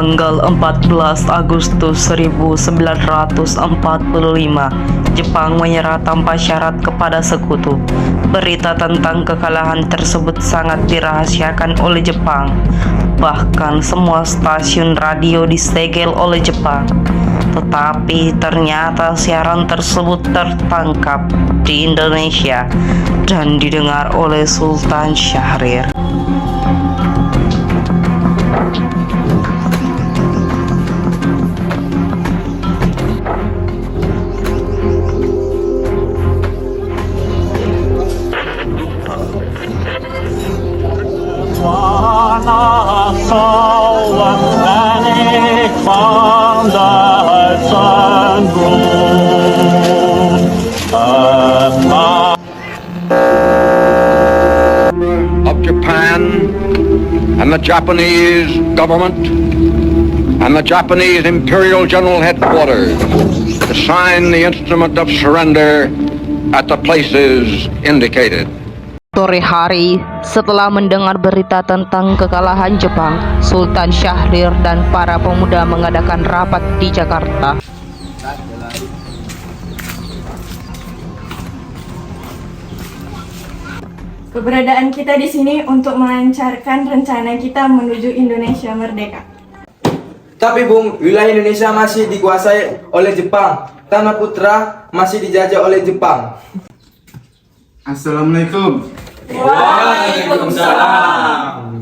Tanggal 14 Agustus 1945, Jepang menyerah tanpa syarat kepada sekutu. Berita tentang kekalahan tersebut sangat dirahasiakan oleh Jepang. Bahkan semua stasiun radio disegel oleh Jepang. Tetapi ternyata siaran tersebut tertangkap di Indonesia dan didengar oleh Sultan Syahrir. Of Japan and the Japanese government and the Japanese Imperial General Headquarters to sign the instrument of surrender at the places indicated. Sore hari, setelah mendengar berita tentang kekalahan Jepang, Sultan Syahrir dan para pemuda mengadakan rapat di Jakarta. Keberadaan kita di sini untuk melancarkan rencana kita menuju Indonesia merdeka. Tapi Bung, wilayah Indonesia masih dikuasai oleh Jepang. Tanah Putra masih dijajah oleh Jepang. Assalamualaikum. Waalaikumsalam.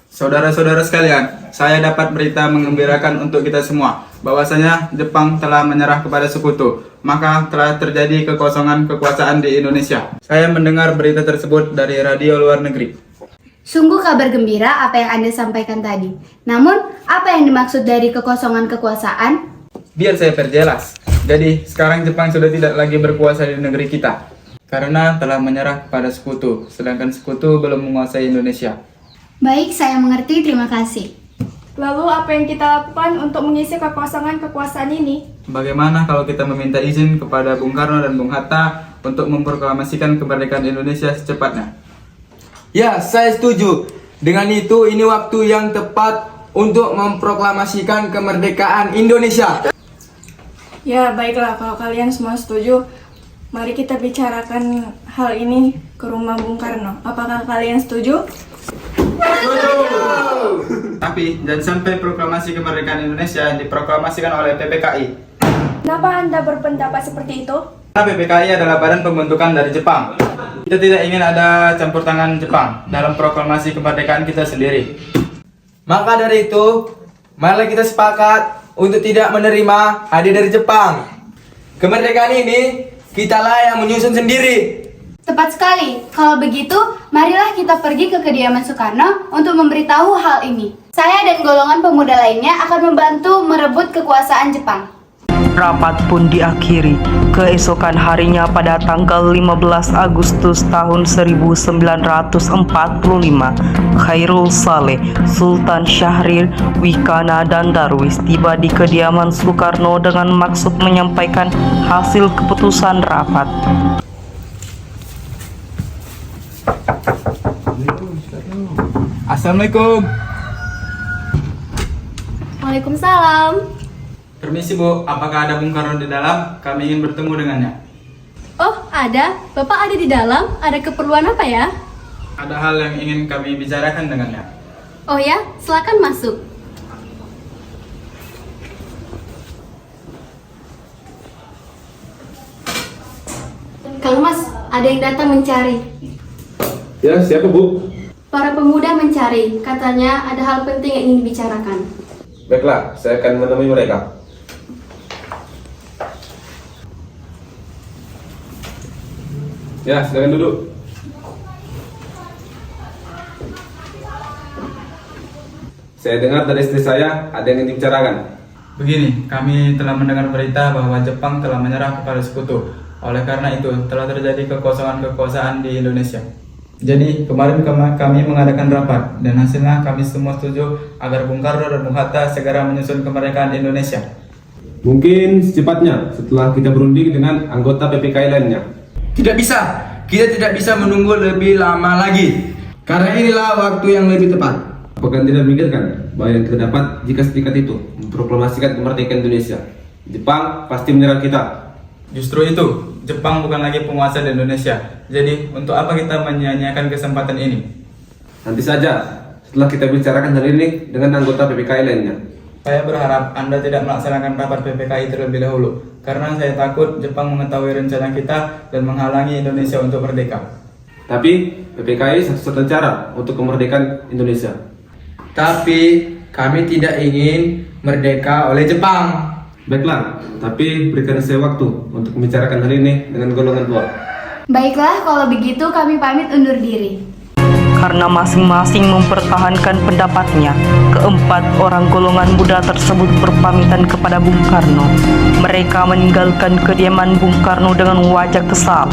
Saudara-saudara sekalian, saya dapat berita menggembirakan untuk kita semua bahwasanya Jepang telah menyerah kepada sekutu, maka telah terjadi kekosongan kekuasaan di Indonesia. Saya mendengar berita tersebut dari radio luar negeri. Sungguh kabar gembira apa yang Anda sampaikan tadi. Namun, apa yang dimaksud dari kekosongan kekuasaan? Biar saya perjelas. Jadi, sekarang Jepang sudah tidak lagi berkuasa di negeri kita karena telah menyerah kepada sekutu, sedangkan sekutu belum menguasai Indonesia. Baik, saya mengerti. Terima kasih. Lalu apa yang kita lakukan untuk mengisi kekosongan kekuasaan ini? Bagaimana kalau kita meminta izin kepada Bung Karno dan Bung Hatta untuk memproklamasikan kemerdekaan Indonesia secepatnya? Ya, saya setuju. Dengan itu, ini waktu yang tepat untuk memproklamasikan kemerdekaan Indonesia. Ya, baiklah kalau kalian semua setuju. Mari kita bicarakan hal ini ke rumah Bung Karno. Apakah kalian setuju? Tapi jangan sampai proklamasi kemerdekaan Indonesia diproklamasikan oleh PPKI. Kenapa Anda berpendapat seperti itu? Karena PPKI adalah badan pembentukan dari Jepang. Kita tidak ingin ada campur tangan Jepang dalam proklamasi kemerdekaan kita sendiri. Maka dari itu, marilah kita sepakat untuk tidak menerima hadiah dari Jepang. Kemerdekaan ini kitalah yang menyusun sendiri. Tepat sekali. Kalau begitu, marilah kita pergi ke kediaman Soekarno untuk memberitahu hal ini. Saya dan golongan pemuda lainnya akan membantu merebut kekuasaan Jepang. Rapat pun diakhiri. Keesokan harinya pada tanggal 15 Agustus tahun 1945, Khairul Saleh, Sultan Syahrir, Wikana dan Darwis tiba di kediaman Soekarno dengan maksud menyampaikan hasil keputusan rapat. Assalamualaikum. Waalaikumsalam. Permisi Bu, apakah ada Bung Karno di dalam? Kami ingin bertemu dengannya. Oh, ada. Bapak ada di dalam. Ada keperluan apa ya? Ada hal yang ingin kami bicarakan dengannya. Oh ya, silakan masuk. Kang Mas, ada yang datang mencari. Ya, siapa Bu? Para pemuda mencari, katanya ada hal penting yang ingin dibicarakan. Baiklah, saya akan menemui mereka. Ya, silakan duduk. Saya dengar dari istri saya ada yang ingin dibicarakan. Begini, kami telah mendengar berita bahwa Jepang telah menyerah kepada sekutu. Oleh karena itu, telah terjadi kekosongan kekuasaan di Indonesia. Jadi, kemarin kami mengadakan rapat, dan hasilnya kami semua setuju agar Bung Karno dan Bung Hatta segera menyusun kemerdekaan Indonesia. Mungkin secepatnya setelah kita berunding dengan anggota PPKI lainnya. Tidak bisa. Kita tidak bisa menunggu lebih lama lagi. Karena inilah waktu yang lebih tepat. Apakah tidak memikirkan bahwa yang terdapat jika serikat itu memproklamasikan kemerdekaan Indonesia, Jepang pasti menyerang kita? Justru itu, Jepang bukan lagi penguasa di Indonesia. Jadi, untuk apa kita menyia-nyiakan kesempatan ini? Nanti saja setelah kita bicarakan hal ini dengan anggota PPKI lainnya. Saya berharap Anda tidak melaksanakan rapat PPKI terlebih dahulu, karena saya takut Jepang mengetahui rencana kita dan menghalangi Indonesia untuk merdeka. Tapi PPKI satu-satunya cara untuk kemerdekaan Indonesia. Tapi kami tidak ingin merdeka oleh Jepang. Baiklah, tapi berikan saya waktu untuk membicarakan hal ini dengan golongan tua. Baiklah, kalau begitu kami pamit undur diri. Karena masing-masing mempertahankan pendapatnya, keempat orang golongan muda tersebut berpamitan kepada Bung Karno. Mereka meninggalkan kediaman Bung Karno dengan wajah kesal.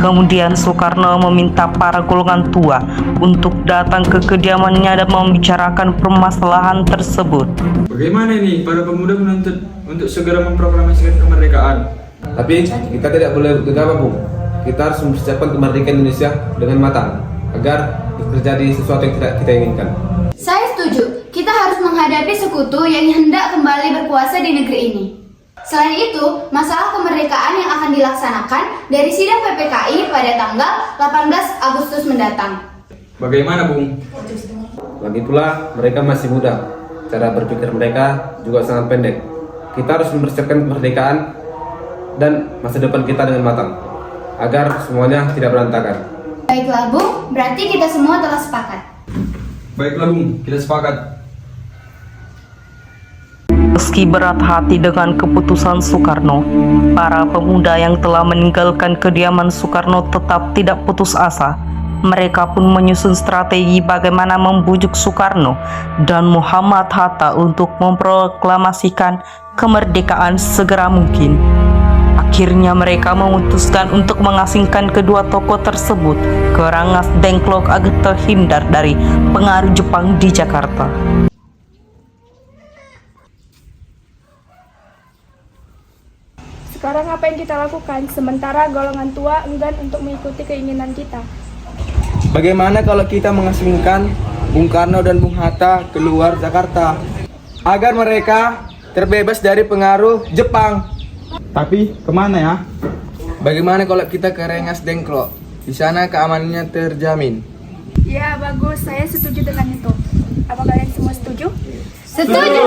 Kemudian Soekarno meminta para golongan tua untuk datang ke kediamannya dan membicarakan permasalahan tersebut. Bagaimana ini para pemuda menuntut untuk segera memproklamasikan kemerdekaan? Tapi kita tidak boleh gegabah, Bung. Kita harus mempersiapkan kemerdekaan Indonesia dengan matang agar terjadi sesuatu yang tidak kita inginkan. Saya setuju, kita harus menghadapi sekutu yang hendak kembali berkuasa di negeri ini. Selain itu, masalah kemerdekaan yang akan dilaksanakan dari sidang PPKI pada tanggal 18 Agustus mendatang. Bagaimana, Bung? Lagi pula, mereka masih muda. Cara berpikir mereka juga sangat pendek. Kita harus mempersiapkan kemerdekaan dan masa depan kita dengan matang agar semuanya tidak berantakan. Baiklah Bung, berarti kita semua telah sepakat. Baiklah, Bung, kita sepakat. Meski berat hati dengan keputusan Soekarno, para pemuda yang telah meninggalkan kediaman Soekarno tetap tidak putus asa. Mereka pun menyusun strategi bagaimana membujuk Soekarno dan Muhammad Hatta untuk memproklamasikan kemerdekaan segera mungkin. Akhirnya mereka memutuskan untuk mengasingkan kedua tokoh tersebut ke Rengas Dengklok agar terhindar dari pengaruh Jepang di Jakarta. Sekarang apa yang kita lakukan? Sementara golongan tua enggan untuk mengikuti keinginan kita. Bagaimana kalau kita mengasingkan Bung Karno dan Bung Hatta keluar Jakarta agar mereka terbebas dari pengaruh Jepang? Tapi kemana ya? Bagaimana kalau kita ke Rengas Dengklok? Di sana keamanannya terjamin. Ya bagus, saya setuju dengan itu. Apa kalian semua setuju? Setuju!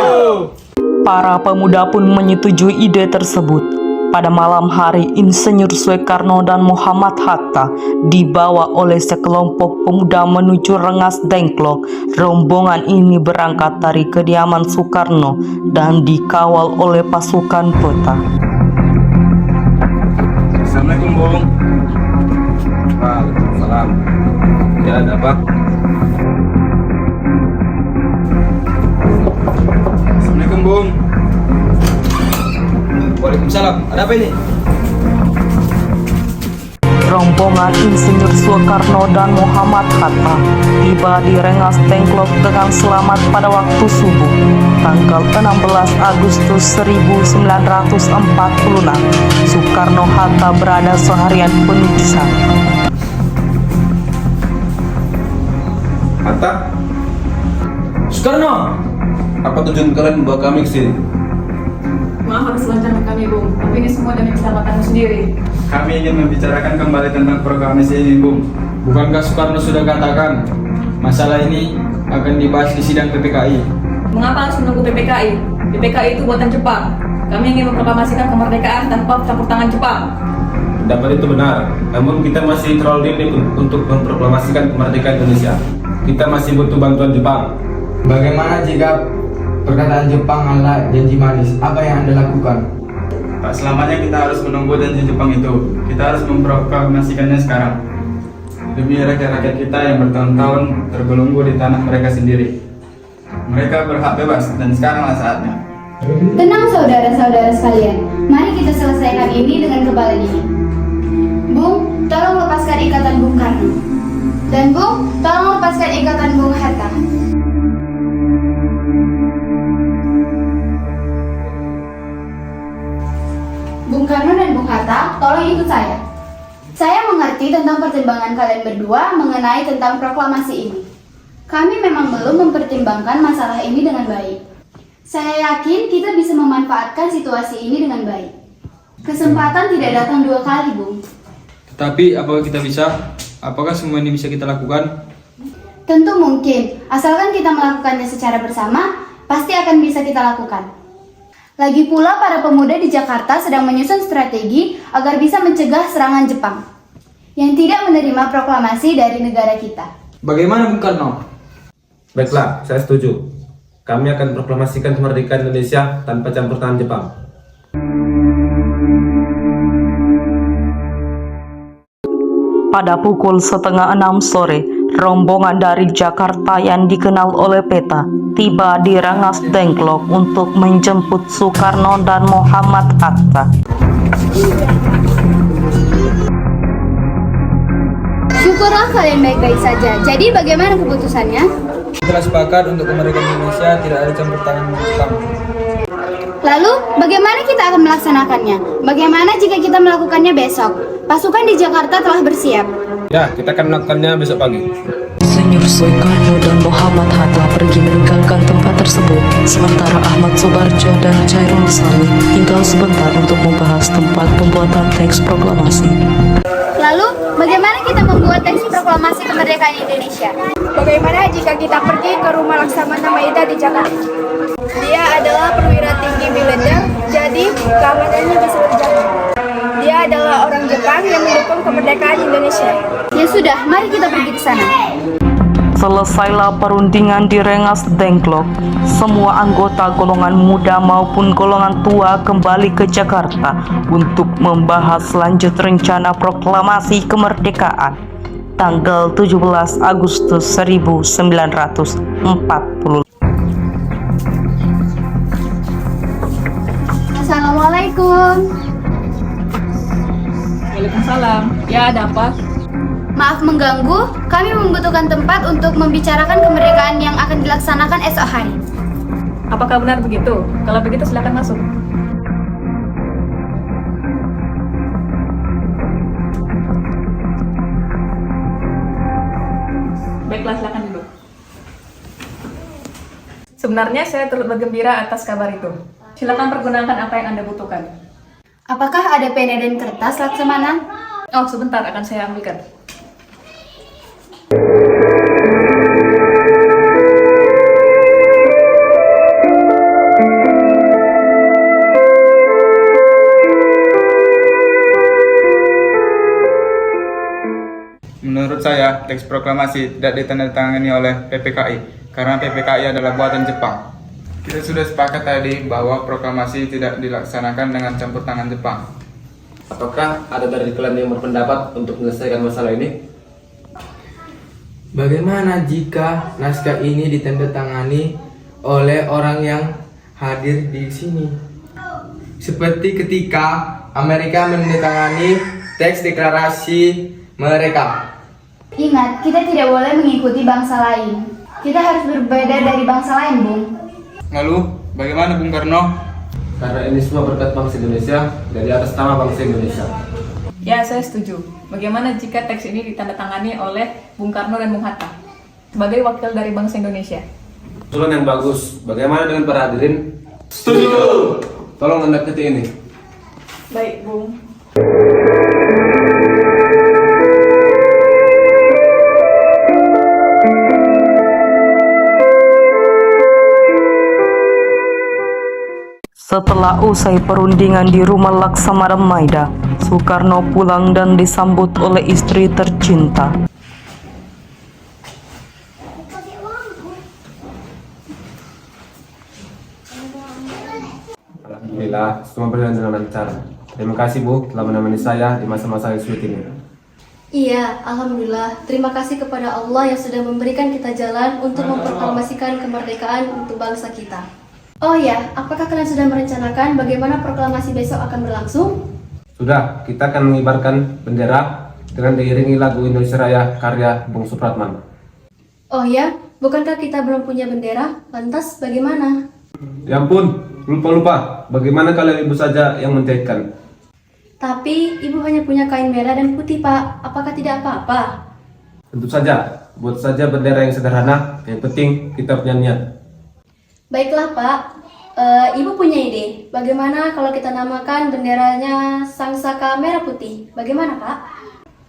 Para pemuda pun menyetujui ide tersebut. Pada malam hari, Insinyur Soekarno dan Muhammad Hatta dibawa oleh sekelompok pemuda menuju Rengas Dengklok. Rombongan ini berangkat dari kediaman Soekarno dan dikawal oleh pasukan kota. Assalamualaikum, Bung. Waalaikumsalam. Ya, ada apa? Assalamualaikum, Bung. Waalaikumsalam. Ada apa ini? Rombongan Insinyur Soekarno dan Muhammad Hatta tiba di Rengas Dengklok dengan selamat pada waktu subuh, tanggal 16 Agustus 1946. Soekarno-Hatta berada seharian penuh di sana. Hatta? Soekarno! Apa tujuan kalian membawa kami ke sini? Maaf harus lancarkan kami Bung, tapi ini semua demi keselamatanmu sendiri. Kami ingin membicarakan kembali tentang proklamasi ini, Bung. Bukankah Soekarno sudah katakan masalah ini akan dibahas di sidang PPKI? Mengapa harus menunggu PPKI? PPKI itu buatan Jepang. Kami ingin memproklamasikan kemerdekaan tanpa campur tangan Jepang. Pendapat itu benar, namun kita masih terlalu dini untuk memproklamasikan kemerdekaan Indonesia. Kita masih butuh bantuan Jepang. Bagaimana jika perkataan Jepang adalah janji manis? Apa yang Anda lakukan? Tak selamanya kita harus menunggu janji Jepang itu. Kita harus memproklamasikannya sekarang. Demi rakyat-rakyat kita yang bertahun-tahun terbelenggu di tanah mereka sendiri. Mereka berhak bebas dan sekaranglah saatnya. Tenang saudara-saudara sekalian, mari kita selesaikan ini dengan kepala dingin. Bung, tolong lepaskan ikatan Bung Karno. Dan Bung, tolong lepaskan ikatan Bung Hatta. Bung Karno dan Bung Hatta, tolong ikut saya. Saya mengerti tentang pertimbangan kalian berdua mengenai tentang proklamasi ini. Kami memang belum mempertimbangkan masalah ini dengan baik. Saya yakin kita bisa memanfaatkan situasi ini dengan baik. Kesempatan tidak datang 2 kali, Bung. Tetapi apakah kita bisa? Apakah semua ini bisa kita lakukan? Tentu mungkin, asalkan kita melakukannya secara bersama, pasti akan bisa kita lakukan. Lagi pula para pemuda di Jakarta sedang menyusun strategi agar bisa mencegah serangan Jepang yang tidak menerima proklamasi dari negara kita. Bagaimana Bung Karno? Baiklah, saya setuju. Kami akan proklamasikan kemerdekaan Indonesia tanpa campur tangan Jepang. Pada pukul 5:30 sore, rombongan dari Jakarta yang dikenal oleh peta tiba di Rengas Dengklok untuk menjemput Soekarno dan Muhammad Hatta. Syukurlah kalian baik-baik saja. Jadi bagaimana keputusannya? Kita sepakat untuk kemerdekaan Indonesia tidak ada campur tangan Jepang. Lalu, bagaimana kita akan melaksanakannya? Bagaimana jika kita melakukannya besok? Pasukan di Jakarta telah bersiap. Ya, kita akan melakukannya besok pagi. Senyur Soekarno dan Muhammad Hatta pergi meninggalkan tempat tersebut, sementara Ahmad Soebarjo dan Chairul Salim tinggal sebentar untuk membahas tempat pembuatan teks proklamasi. Lalu, bagaimana kita membuat teks proklamasi kemerdekaan Indonesia? Bagaimana jika kita pergi ke rumah Laksamana Maida di Jakarta? Dia adalah perwira tinggi militer, jadi keamanannya bisa terjaga. Dia adalah orang Jepang yang mendukung kemerdekaan Indonesia. Ya sudah, mari kita pergi ke sana. Selesailah perundingan di Rengas Dengklok. Semua anggota golongan muda maupun golongan tua kembali ke Jakarta untuk membahas lanjut rencana proklamasi kemerdekaan tanggal 17 Agustus 1945. Assalamualaikum. Waalaikumsalam. Ya, ada apa? Maaf mengganggu, kami membutuhkan tempat untuk membicarakan kemerdekaan yang akan dilaksanakan esok hari. Apakah benar begitu? Kalau begitu silakan masuk. Baiklah, silakan duduk. Sebenarnya saya turut bergembira atas kabar itu. Silakan pergunakan apa yang Anda butuhkan. Apakah ada pena dan kertas, Laksamana? Oh, sebentar akan saya ambilkan. Menurut saya, teks proklamasi tidak ditandatangani oleh PPKI karena PPKI adalah buatan Jepang. Kita sudah sepakat tadi bahwa proklamasi tidak dilaksanakan dengan campur tangan Jepang. Apakah ada dari kalian yang berpendapat untuk menyelesaikan masalah ini? Bagaimana jika naskah ini ditandatangani oleh orang yang hadir di sini? Seperti ketika Amerika menandatangani teks deklarasi mereka. Ingat, kita tidak boleh mengikuti bangsa lain. Kita harus berbeda dari bangsa lain, Bung. Lalu, bagaimana Bung Karno? Karena ini semua berkat bangsa Indonesia, dari atas nama bangsa Indonesia. Ya, saya setuju. Bagaimana jika teks ini ditandatangani oleh Bung Karno dan Bung Hatta sebagai wakil dari bangsa Indonesia? Usulan yang bagus. Bagaimana dengan para hadirin? Setuju. Tolong anda ketik ini. Baik, Bung. Setelah usai perundingan di rumah Laksamana Maida, Soekarno pulang dan disambut oleh istri tercinta. Alhamdulillah, semua berjalan dengan lancar. Terima kasih Bu telah menemani saya di masa-masa yang sulit ini. Iya, Alhamdulillah. Terima kasih kepada Allah yang sudah memberikan kita jalan untuk memproklamasikan kemerdekaan untuk bangsa kita. Oh ya, apakah kalian sudah merencanakan bagaimana proklamasi besok akan berlangsung? Sudah, kita akan mengibarkan bendera dengan diiringi lagu Indonesia Raya karya Bung Supratman. Oh ya, bukankah kita belum punya bendera? Lantas bagaimana? Ya ampun, lupa-lupa. Bagaimana kalian ibu saja yang menjahitkan? Tapi ibu hanya punya kain merah dan putih, Pak. Apakah tidak apa-apa? Tentu saja, buat saja bendera yang sederhana, yang penting kita punya niat. Baiklah Pak, Ibu punya ide. Bagaimana kalau kita namakan benderanya Sangsaka Merah Putih? Bagaimana Pak?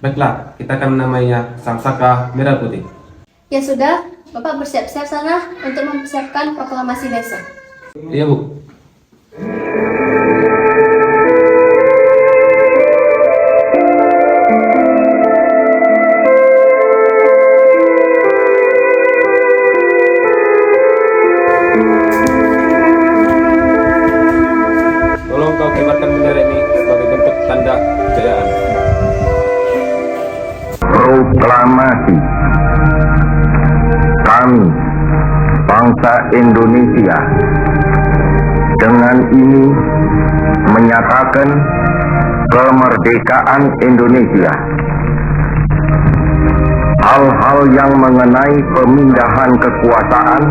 Baiklah, kita akan namanya Sangsaka Merah Putih. Ya sudah, Bapak bersiap-siap sana untuk mempersiapkan proklamasi besok. Iya Bu. Tolong kau kibarkan bendera ini sebagai bentuk tanda kejayaan. Proklamasi. Kami, bangsa Indonesia, dengan ini menyatakan kemerdekaan Indonesia. Hal-hal yang mengenai pemindahan kekuasaan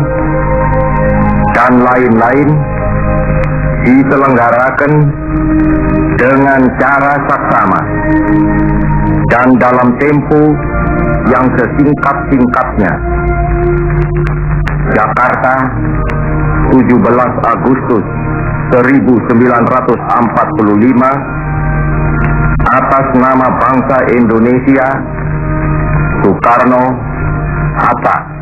dan lain-lain diselenggarakan dengan cara saksama dan dalam tempo yang sesingkat-singkatnya. Jakarta, 17 Agustus 1945, atas nama bangsa Indonesia, Soekarno, Hatta.